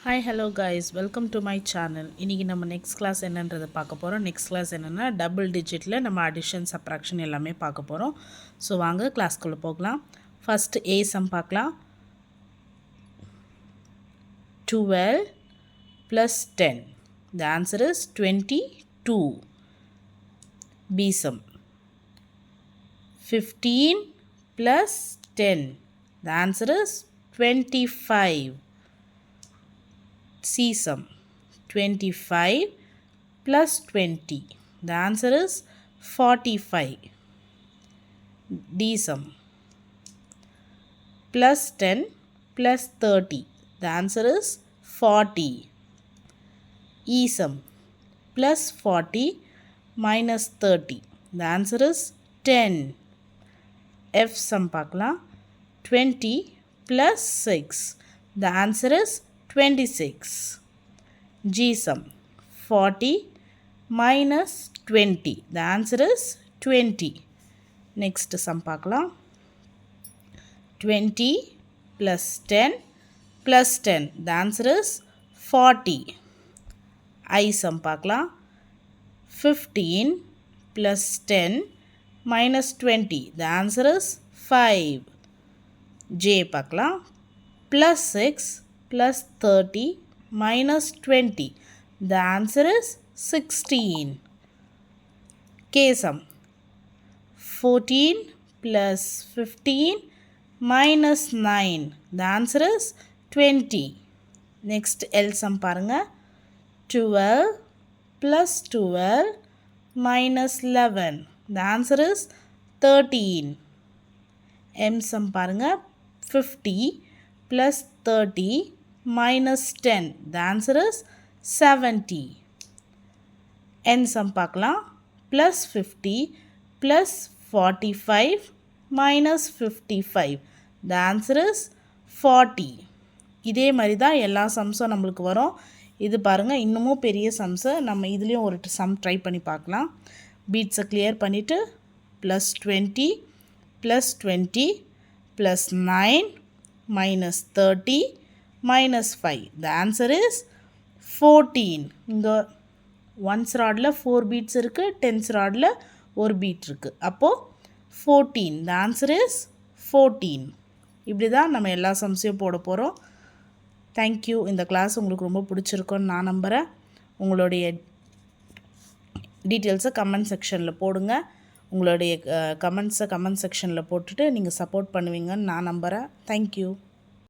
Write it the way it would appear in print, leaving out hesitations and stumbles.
Hi, hello guys, welcome to my channel. இன்னைக்கு நம்ம next class என்னன்றதை பார்க்க போகிறோம். நெக்ஸ்ட் கிளாஸ் என்னென்னா டபுள் டிஜிட்டில் நம்ம அடிஷன் சப்ராக்ஷன் எல்லாமே பார்க்க போகிறோம். ஸோ வாங்க கிளாஸ்க்குள்ளே போகலாம். ஃபஸ்ட்டு ஏ சம் பார்க்கலாம். 12 plus 10. The answer is 22. B sum. 15 plus 10. The answer is 25. C sum. 25 plus 20. The answer is 45. D sum. Plus 10 plus 30. The answer is 40. E sum. Plus 40 minus 30. The answer is 10. F sum பார்க்கலாம். 20 plus 6. The answer is 26. G sum. 40 minus 20. The answer is 20. Next sum பார்க்கலாம். 20 plus 10 plus 10. The answer is 40. I sum பார்க்கலாம். 15 plus 10 minus 20. The answer is 5. J பார்க்கலாம். Plus 6 plus 30 minus 20. The answer is 16. K sum. 14 plus 15 minus 9. The answer is 20. Next L sum பாருங்க. 12 plus 12 minus 11. The answer is 13. M sum பாருங்க. 50 plus 30 minus 10. The answer is 70. N sum பார்க்கலாம். Plus 50 plus 45 minus 55. The answer is 40. இதே மாதிரி தான் எல்லா சம்ஸும் நம்மளுக்கு வரும். இது பாருங்கள், இன்னமும் பெரிய சம்ஸை நம்ம இதுலேயும் ஒரு சம் ட்ரை பண்ணி பார்க்கலாம். பீட்ஸை கிளியர் பண்ணிவிட்டு plus 20 plus 20 plus 9 minus 30 minus 5. The answer is 14. இங்கே ஒன்ஸ் ராடில் 4 பீட்ஸ் இருக்குது, டென்ஸ் ராடில் ஒரு பீட் இருக்குது. அப்போது 14. The answer is 14. இப்படி தான் நம்ம எல்லா சம்ஸையும் போட போகிறோம். தேங்க்யூ. இந்த கிளாஸ் உங்களுக்கு ரொம்ப பிடிச்சிருக்குன்னு நான் நம்புகிறேன். உங்களுடைய டீட்டெயில்ஸை கமெண்ட் செக்ஷனில் போடுங்க. உங்களுடைய கமெண்ட்ஸை கமெண்ட் செக்ஷனில் போட்டுட்டு நீங்கள் சப்போர்ட் பண்ணுவீங்கன்னு நான் நம்புகிறேன். தேங்க்யூ.